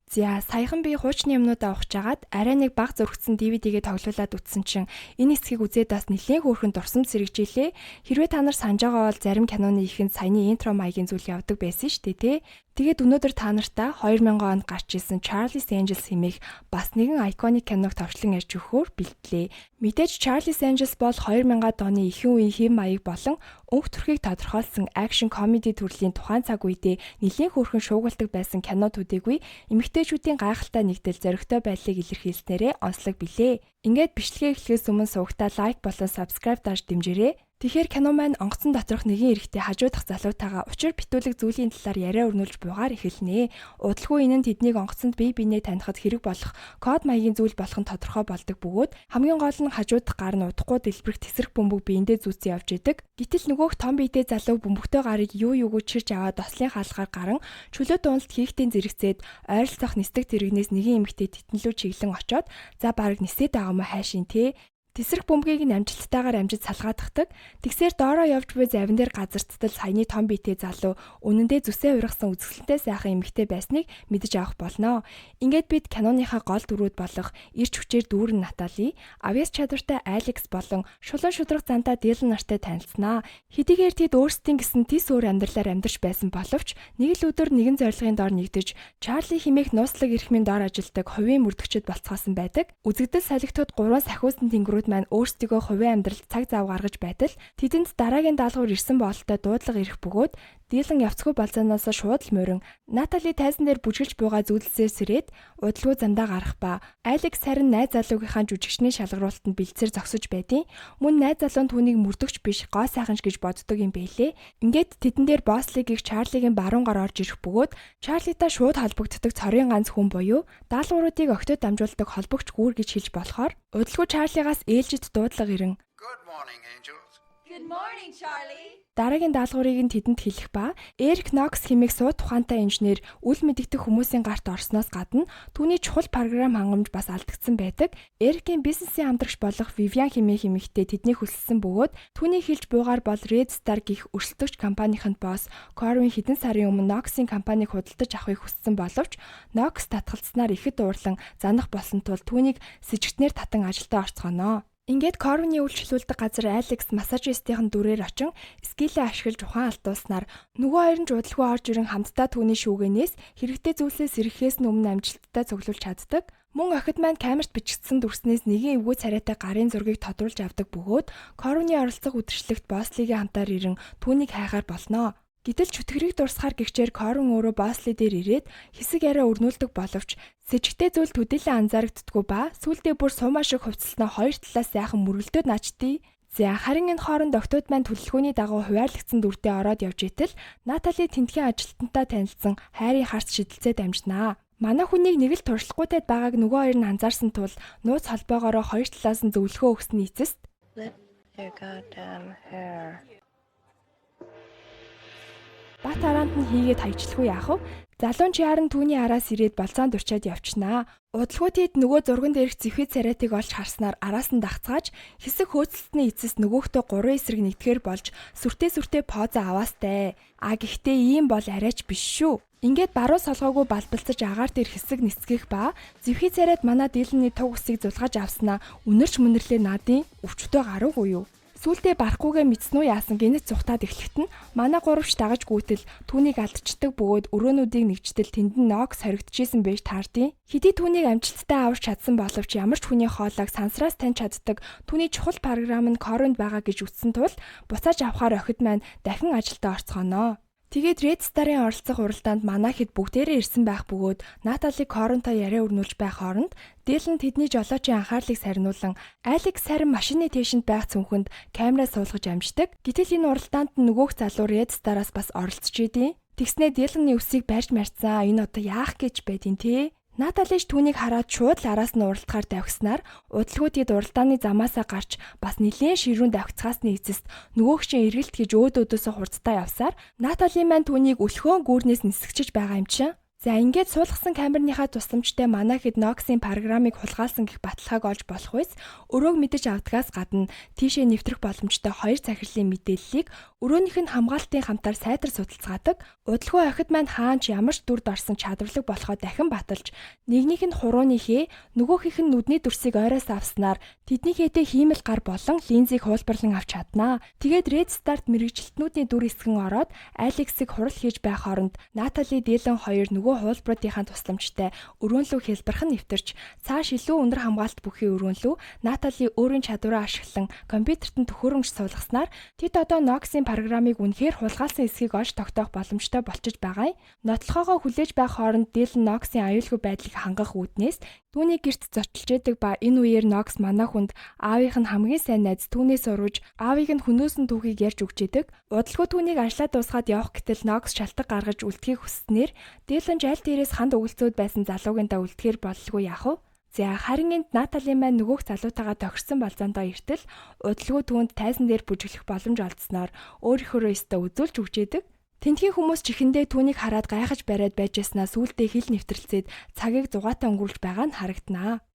За саяхан би хуучны юмнуудаа ухаж агаад арай нэг баг зургатсан DVD-гээ тоглуулад үзсэн чинь энэ хэсгийг үзээд бас нэлээд хөөрхөн дурсамж сэргэжээ. Хэрвээ та нар санаж байгаа бол зарим киноны ихэнд саяны интро маягийн зүйл явдаг байсан шүү дээ, тэ. Тэгээд өнөөдөр та нартай 2000 онд гарч ирсэн Charlie's Angels хэмээх бас нэгэн iconic киног товчлон ярьж өгөхөөр бэлтлээ. Мэдээж Charlie's Angels бол 2000-ад оны ихэнх үеийн хэм маяг болон өнх төрхийг тодорхойлсон акшн комеди төрлийн тухайн цаг үедээ нэлээд хөөрхөн шуугилдаг байсан кино төдийгүй эмэгтэйчүүдийн гайхалтай нэгдэл зоригтой байдлыг илэрхийлснээрээ онцлог билээ. Ингээд бичлэгээ эхлэхээс өмнө суугтаа лайк болон subscribe даж дэмжээрэй. Тэгэхээр кино маань онгоцон доторх нэгэн эрэгтэй хажуудах залуутайгаа учир битүүлэг зүйлийн талаар яриа өрнүүлж буйгаар эхэлнэ. Удалгүй энэ нь тэднийг онгоцонд бие биенээ танихад хэрэг болох код маягийн зүйл болох нь тодорхой болдог бөгөөд хамгийн гол нь хажуудах гар нь удахгүй дэлбэрэх тесрэх бөмбөг биендээ зүүцэн явж идэг. Гэтэл нөгөөх том биетэй залуу бөмбөгтэй гарыг юу юугүй чирж аваад ослын хаалгаар гарan чөлөөт уналт хийхтэн зэрэгцээд ойролцоох нисдэг тэрэгнээс нэгэн эмэгтэй титэнлүү чиглэн очоод за бараг нисээд байгаа мó хайшин тэ. Тесрэх бөмбөгийг нь амжилттайгаар амжиж салгаадахдаг. Тэгсээр доороо явж буй завин дээр газардтал саяны том биетэй залуу үнэндээ зүсээ ургасан үзэсгэлэнтэй сайхан эмэгтэй байсныг мэдэж авах болно. Ингээд бид киноныхаа гол дүрүүд болох ирч хүчээр дүүрэн Натали, авьяас чадвартай Алекс болон шулуун шудраг зантаа Дилан нартай танилцсанаа. Хэдийгээр тэд өөрсдийн гэсэн тис өөр амьдралаар амьдарч байсан боловч нэг л өдөр нэгэн зорилгын доор нэгдэж Чарли хэмээх нууцлаг эрхмийн доор ажилдаг хувийн мөрдөгчд болцгоосон байдаг. Үзэгдэл салхитууд 3 сахиусан тэнгэрүүд маань өөрсдөө хувийн амьдралд цаг зав гаргаж байтал тэдэнд дараагийн даалгавар ирсэн бололтой дуудлага ирэх бөгөөд Дилан явцгүй балзаанаасаа шууд л морин Натали тайзан дээр бүжгэлж буйгаа зүудэлсээр сэрээд удалгүй замдаа гарах ба Алекс харин найз залуугийнхаа жүжигчний шалгаруулалтанд бэлдсээр зогсож байдیں۔ Мөн найз залуу нь түүнийг мөрдөгч биш гоо сайханч гэж боддог юм бэлээ. Ингээд тэдэн дээр босслиг их Чарлигийн баруун гар орж ирэх бөгөөд Чарлитай шууд холбогддог цорын ганц хүн буюу даалгавруудыг огтуд дамжуулдаг холбогч гүүр гэж хэлж болохоор удалгүй Чарлигаас ээлжид дуудлага ирэн Good morning, angels. Good morning, Charlie. Дараагийн даалгаврыг нь тэдэнд хэлэх ба Эрик Нокс хэмээх сууд тухаантай инженер үл мэдэгдэх хүмүүсийн гарт орсноос гадна түүний чухал програм хангамж бас алдагдсан байдаг. Эрикийн бизнесийн хамтрагч болох Vivian хэмээх эмэгтэй тэднийг хүсэлсэн бөгөөд түүний хэлж буйгаар бол Red Star гэх өрсөлдөгч компанийн босс Corwin хэдэн сарын өмнө Ноксийн компанийг худалдаж авахыг хүссэн боловч Нокс татгалцснаар ихэд уурлан занах болсон тул түүнийг сэжигтнээр татан ажилдаа орцгоноо. Ингээд Корвины үйлчлүүлдэг газар Алекс массажистийн дүрээр очин скилээ ашиглаж ухаан алдуулснаар нөгөө хоёр нь жуудалгүй орж ирэн хамтдаа түүний шүүгэнээс хэрэгтэй зүйлсээс сэрэхээс өмнө амжилттай цуглуулж чаддаг. Мөн охид маань камерт бичигдсэн дүрснээс нэгэн эвгүй царайтай гарын зургийг тодруулж авдаг бөгөөд Корвины оролцох үдшилтэд босслигийн хамтаар ирэн түүнийг хайхаар болноо. Гэтэл чөтгөрийг дурсахаар гихчээр Корвин өөрөө боссли дээр ирээд хэсэг яриа өрнүүлдэг боловч сэжигтэй зүйл төдийлөн анзаарагддаггүй ба сүүлдээ бүр сумаа шиг хувцаснаа хоёр талаас сайхан мөргөлдөөд наачдээ. За харин энэ хооронд октод маань төлөвлөгөөний дагуу хуваарлагдсан дүрдээ ороод явж итэл Натали тентгийн ажилтнтай танилцсан хайрын харц шидэлцээд амжнаа. Манай хүнийг нэг л туршлахгүйтэй байгааг нөгөө хоёр нь анзаарсан тул нууц холбоогоороо хоёр талаас нь зөвлөгөө өгсөн эцэст Бат араанд нь хийгээд хаягчлахгүй яах вэ? Залуун чиар нь түүний араас ирээд болцоонд урчаад явчихнаа. Удалгүй тэд нөгөө зурган дээрх зэвхий царайтыг олж харснаар араас нь дагцгааж хэсэг хөөцөлтний эцэс нөгөөхтөө 3 эсрэг нэгтгэхэр болж сүртэй поза аваастай. Гэхдээ ийм бол арайч биш шүү. Ингээд баруун солгоогүй балбалцаж агаар дээр хэсэг нисгэх ба зэвхий царайд манай Диланы туг усыг зулгаж авснаа үнэрч мөнөрлөө наадын өвчтөө гаруугүй юу? Сүүлдээ барахгүйгээ мэдсэн үү яасан гинэт зүхтаад эхлэхэд нь манай гуравч дагаж гүйтэл түүнийг алдчихдаг бөгөөд өрөөнүүдийг нэгжтэл тэнд нь Нокс хоригдчихсэн байж таардیں۔ Хэдий түүнийг амжилттай аварч чадсан боловч ямар ч хүний хоолойг сансраас таньж чаддаг түүний чухал програм нь Коринд байгаа гэж үтсэн тул буцааж авахаар охид маань дахин ажилдаа орцгоноо. Тэгээд Red Star-ын оролцох уралдаанд манай хэд бүгдээрээ ирсэн байх бөгөөд Натали Коронтой яриа өрнүүлж байх хооронд Дилан тэдний жолоочийн анхаарлыг сарниулан Алекс харин машины тэшинд байх цүнхэнд камераа суулгаж амждаг. Гэтэл энэ уралдаанд нөгөөх залуу Red Star-аас бас оролцож идэв. Тэгснээ Диланы өвсийг барьж марцсан. Энэ одоо яах гэж байдیں те? Наталиш түүнийг хараад шууд л араас нь уралдахаар давхиснаар удалгүй тэд уралдааны замаасаа гарч бас нэлээд ширүүн давхицгаасны эцэст нөгөөх чинь эргэлт гэж өөдөөдөөсөө хурдтай явсаар Натали маань түүнийг өлхөөн гүүрнээс нисгчиж байгаа юм чинь. За ингээд суулгасан камерныхаа тусламжтай манай хэд Nox-ийн программыг хулгайлсан гэх баталгааг олж болох үйс өрөөг мэдэж авдгаас гадна тийшээ нэвтрэх боломжтой хоёр захирлын мэдээллийг өрөөнийх нь хамгаалтын хамтаар сайтар судалцгаадаг. Удалгүй охид маань хаанч ямар ч дүрд орсон чадварлаг болохоо дахин баталж нэгнийх нь хурууныхээ нөгөөхийнх нь нүдний дүрсийг ойроос авснаар тэднийхээдээ хиймэл гар болон линзийг хуулбарлан авч чаднаа. Тэгээд Red Start мэргэжилтнүүдийн дүр хэсгэн ороод Alex-ыг хурал хийж байх оронд Natalie Dillon хоёр нөгөө хуулбаруудынхаа тусламжтай өрөөнлөө хэлбэрхэн нэвтэрч цааш илүү өндөр хамгаалалт бүхий өрөөнлөө Natalie өөрийн чадвараа ашиглан компьютерт нь төхөөрөмж суулгаснаар тэд одоо Nox-ийн программыг үнэхээр хулгайлсан эсхийг олж тогтоох боломжтой болчихж байгаа юм. Нотлохоогоо хүлээж байх хооронд Dillon Nox-ийн аюулгүй байдлыг хангах үүднээс түүний гэрт зочилж яадаг ба энэ үеэр Nox манай хүнд аавынх нь хамгийн сайн найз түүнээс урууж аавыг нь хөнөөсөн түүхийг ярьж өгч яадаг. Удалгүй түүнийг ажлаа дуусгаад явах гэтэл Nox шалтгаан гаргаж үлдэхийг хүсснээр Dillon аль дээрээс ханд өгөлцөөд байсан залуугийн даа үлдэхээр боллгүй яах вэ? За харин энд Natalie маань нөгөөх залуутайгаа тохирсон болзоондоо иртэл удалгүй түүнд тайзан дээр бүжиглэх боломж олдсноор өөрийнхөө өстө үзүүлж өгч яадаг. Тэнтгийн хүмүүс чихэндээ түүнийг хараад гайхаж бариад байж яснаа сүултээ хил нэвтрэлцээд цагийг зугаатай өнгөрүүлж байгаа нь харагданаа.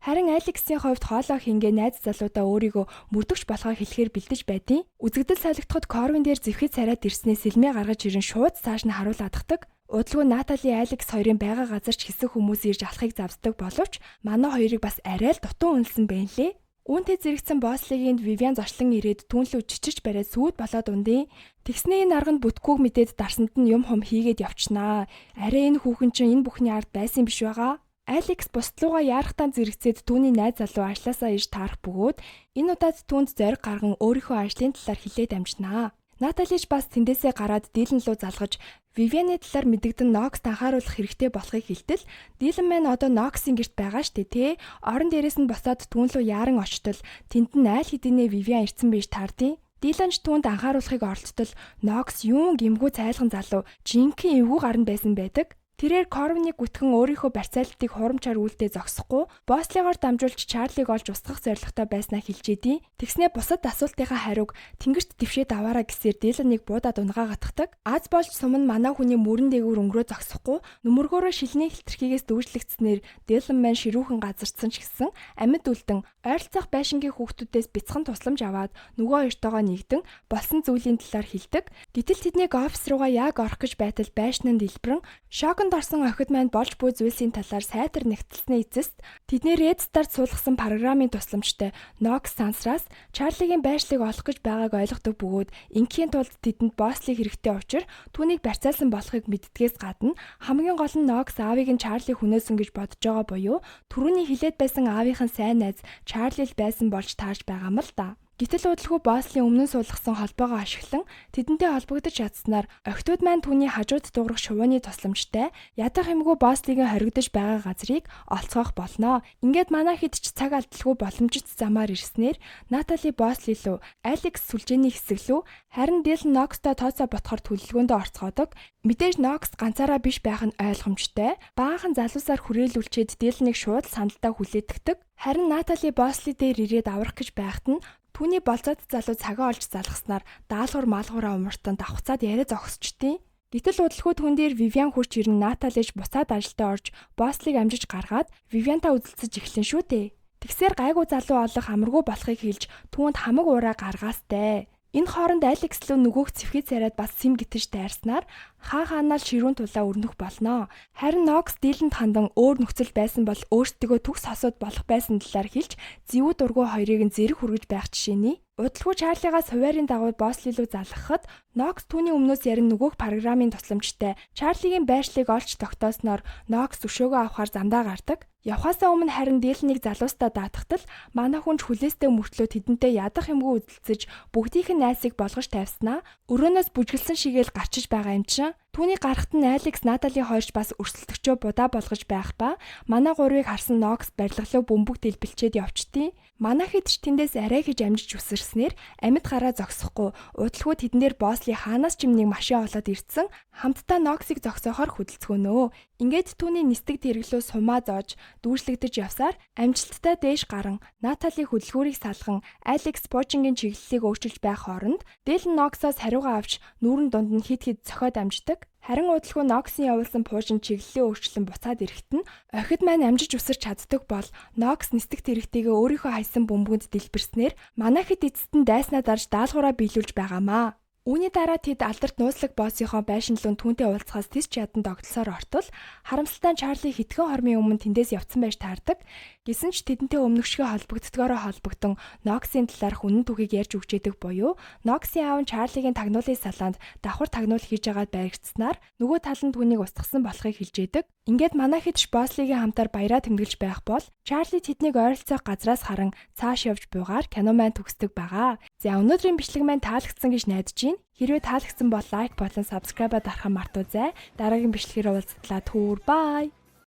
Харин Alex-ийн хувьд хоолоо хингээ найз залуудаа өөрийгөө мөрдөгч болохоо хэлэхээр бэлдэж байдیں۔ Үзэгдэл солигдоход Corwin дээр зэвхэд царайд ирснээр сэлмээ гаргаж ирэн шууд цааш нь харууладдаг. Удалгүй Natalie Alex хоёрын байга газар ч хэсэг хүмүүс ирж алхахыг завддаг боловч манай хоёрыг бас арай л дутуу үнэлсэн байна лээ. Үүнтэй зэрэгцэн босслигийн Vivian зочлон ирээд түүнлүү чичирч бариад сүйд болоод ундیں۔ Тэгснээ энэ арга нь бүтгүүг мэдээд дарсанд нь юм хум хийгээд явчнаа. Арай энэ хүүхэн чинь энэ бүхний ард байсан биш байгаа. Alex бусдлууга яарахтаа зэрэгцээд түүний найз залуу ажлаасаа ирж таарах бөгөөд энэ удаад түүнд зориг гарган өөрийнхөө ажлын талаар хэлээд амжнаа. Natalie ч бас тэндээсээ гараад Dillon руу залгаж Vivian-ы талаар мэдэгдэн Nox-т анхааруулах хэрэгтэй болохыг хэлтэл Dillon маань одоо Nox-ийн гэрт байгаа штэ тий. Орон дээрээс нь босоод түүнлөө яаран очтол тэнд нь айл хэдийнэ Vivian ирсэн байж таардیں۔ Dillon ч түүнд анхааруулахыг оролдтол Nox юун гимгүү цайлган залуу жинхэнэ эвгүй гарна байсан байдаг. Тэрээр Corwin-ыг гүтгэн өөрийнхөө барьцаалтыг хурамчаар үлдээ зогсохгүй Bosley-гоор дамжуулж Charlie-г олж устгах зорилготой байснаа хэлжээдیں۔ Тэгснээ бусад асуултынхаа хариуг тэнгэрт дэвшээд аваараа гэсээр Dillon-ыг буудаад унгаагаддаг. Аз болж сум нь манай хүний мөрөн дээгүүр өнгөрөө зогсохгүй нүмергөөрөө шилний хэлтэрхийгээс дүүжлэгдснээр Dillon маань ширүүхэн газарцсан ч гэсэн амьд үлдэн ойролцоох байшингийн хүүхдүүдээс бяцхан тусламж аваад нөгөө хоёртойгоо нэгдэн болсон зүйлийн талаар хэлдэг. Гэтэл тэднийг офис руугаа яг орох гэж байтал байшнанд дэлбэрэн шоконд орсон охид маань болж буй зүйлсийн талаар сайтар нэгтэлсний эцэст тэдний Red Start суулгасан программын тусламжтай Nox сансраас Charlie-гийн байшлыг олох гэж байгааг ойлгодог бөгөөд ингийн тулд тэдэнд Bosley хэрэгтэй учраа түүнийг барьцаалсан болохыг мэддгээс гадна хамгийн гол нь Nox аавыг нь Charlie хүнөөсөн гэж бодож байгаа буюу түрүүний хилээд байсан аавынхан сайн найз Charlie л байсан болж таарж байгаа юм л да. Гэтэл удалгүй Bosley өмнө суулгасан холбоогоо ашиглан тэдэнтэй холбогдож чадсанаар охидууд маань түүний хажууд дуурах шувууны тусламжтай ядах юмгүй Bosley-гийн хоригдож байгаа газрыг олцгоох болно. Ингээд манай хэд ч цаг алдалгүй боломжит замаар ирснээр Natalie Bosley лөө Alex сүлжээний хэсэг лөө харин Dillon Nox-той тооцоо ботхоор төлөвлөгөөндөө орцгоодог. Мэдээж Nox ганцаараа биш байх нь ойлгомжтой. Баахан залуусаар хүрээлүүлчихэд Dillon-ыг шууд сандалтаа хүлээдэгдэг. Харин Natalie Bosley дээр ирээд аврах гэж байхад нь түүний болцоод залуу цагаа олж залгаснаар даалгавар маалгавраа умартан давхцаад яриа зогсчтیں۔ Гэтэл удалгүй түн дээр Vivian хурч ирэн Natalie буцаад ажилдаа орж Bosley-г амжиж гаргаад Vivian-та үзэлцэж эхлэн шүү дээ. Тэгсээр гайгүй залуу олох амаргүй болохыг хэлж түүнд хамаг ураа гаргаастай. Энэ хооронд Alex лөө нөгөөх цэвхий царайд бас сэм гитэж дайрснаар хаанаа л ширүүн тулаа өрнөх болно. Харин Nox Dillon-д хандан өөр нөхцөл байсан бол өөртөө төгс хосууд болох байсан талаар хэлж зэвүү дургу хоёрыг нь зэрэг хүргэж байх жишээний. Удалгүй Charlie-гаас хуваарийн дагуу Bosley руу залгахад Nox түүний өмнөөс ярин нөгөөх программын тусламжтай Charlie-гийн байшлыг олж тогтоосноор Nox өшөөгөө авахар замдаа гардаг. Явхаасаа өмнө харин Dillon-ыг залуустаа даатгатал манай хүнч хүлээстэй мөртлөө тэдэнтэй ядах юмгүй үзэлцэж бүгдийнх нь найсыг болгож тавьснаа өрөөнөөс бүжгэлсэн шигээл гарчиж байгаа юм чинь. Түүний гарахт нь Alex Natalie хоёрч бас өрсөлдөгчөө будаа болгож байх ба манай гурвыг харсан Nox барилгалаа бөмбөг дэлбэлчээд явчтیں۔ Манай хэд ч тэндээс арай гэж амжиж үсэрснээр амьд гараа зогсохгүй удалгүй тэдэн дээр Bosley хаанаас ч юм нэг машин олоод ирсэн хамтдаа Nox-ыг зогсоохоор хөдөлцгөнөө. Ингээд түүний нисдэг тэрглөө сумаа зоож дүүжлэгдэж явсаар амжилттай дээш гарan Наталийн хөдөлгүүрийг салган Алекс Божингийн чиглэлийг өөрчилж байх хооронд Дилан Ноксоос хариугаа авч нүүрэн дунд нь хид цохиод амждаг. Харин удалгүй Ноксын явуулсан пуужин чиглэлийн өөрчлөлт буцаад ирэхэд нь охид маань амжиж үсэрч чаддаг бол Нокс нисдэг тэрэгтэйгээ өөрийнхөө хайсан бөмбөгөнд дэлбэрснээр манайхад эцэст нь дайснаа дарж даалгавраа биелүүлж байгаамаа. Үүний дараа тэд алдарт нууцлаг боссынхоо байшинлуун түүнтэй уулзахаас тис чадан тогтолсоор ортол харамсалтай Чарли хэдхэн хормын өмнө тэндээс явцсан байж таардаг. Гэсэн ч тэдэнтэй өмнөгшгөө холбогддгоороо холбогдсон Ноксын талаарх үнэн түүхийг ярьж өгчээдэг буюу Ноксын аав нь Чарлигийн тагнуулын салаанд давхар тагнуул хийж байгаад баригдсанаар нөгөө тал нь түүнийг устгасан болохыг хэлжээдэг. Ингээд манайхад Бослигийн хамтаар баяраа тэмдэглэж байх бол Чарли тэднийг ойролцоох газраас харан цааш явж буйгаар кино маань төгсдөг байгаа. За өнөөдрийн бичлэг маань таалагдсан гэж найдаж байна. Хэрвээ таалагдсан бол лайк болон subscribe дарахаа мартаоцай. Дараагийн бичлэгээр уулзтлаа. Бай.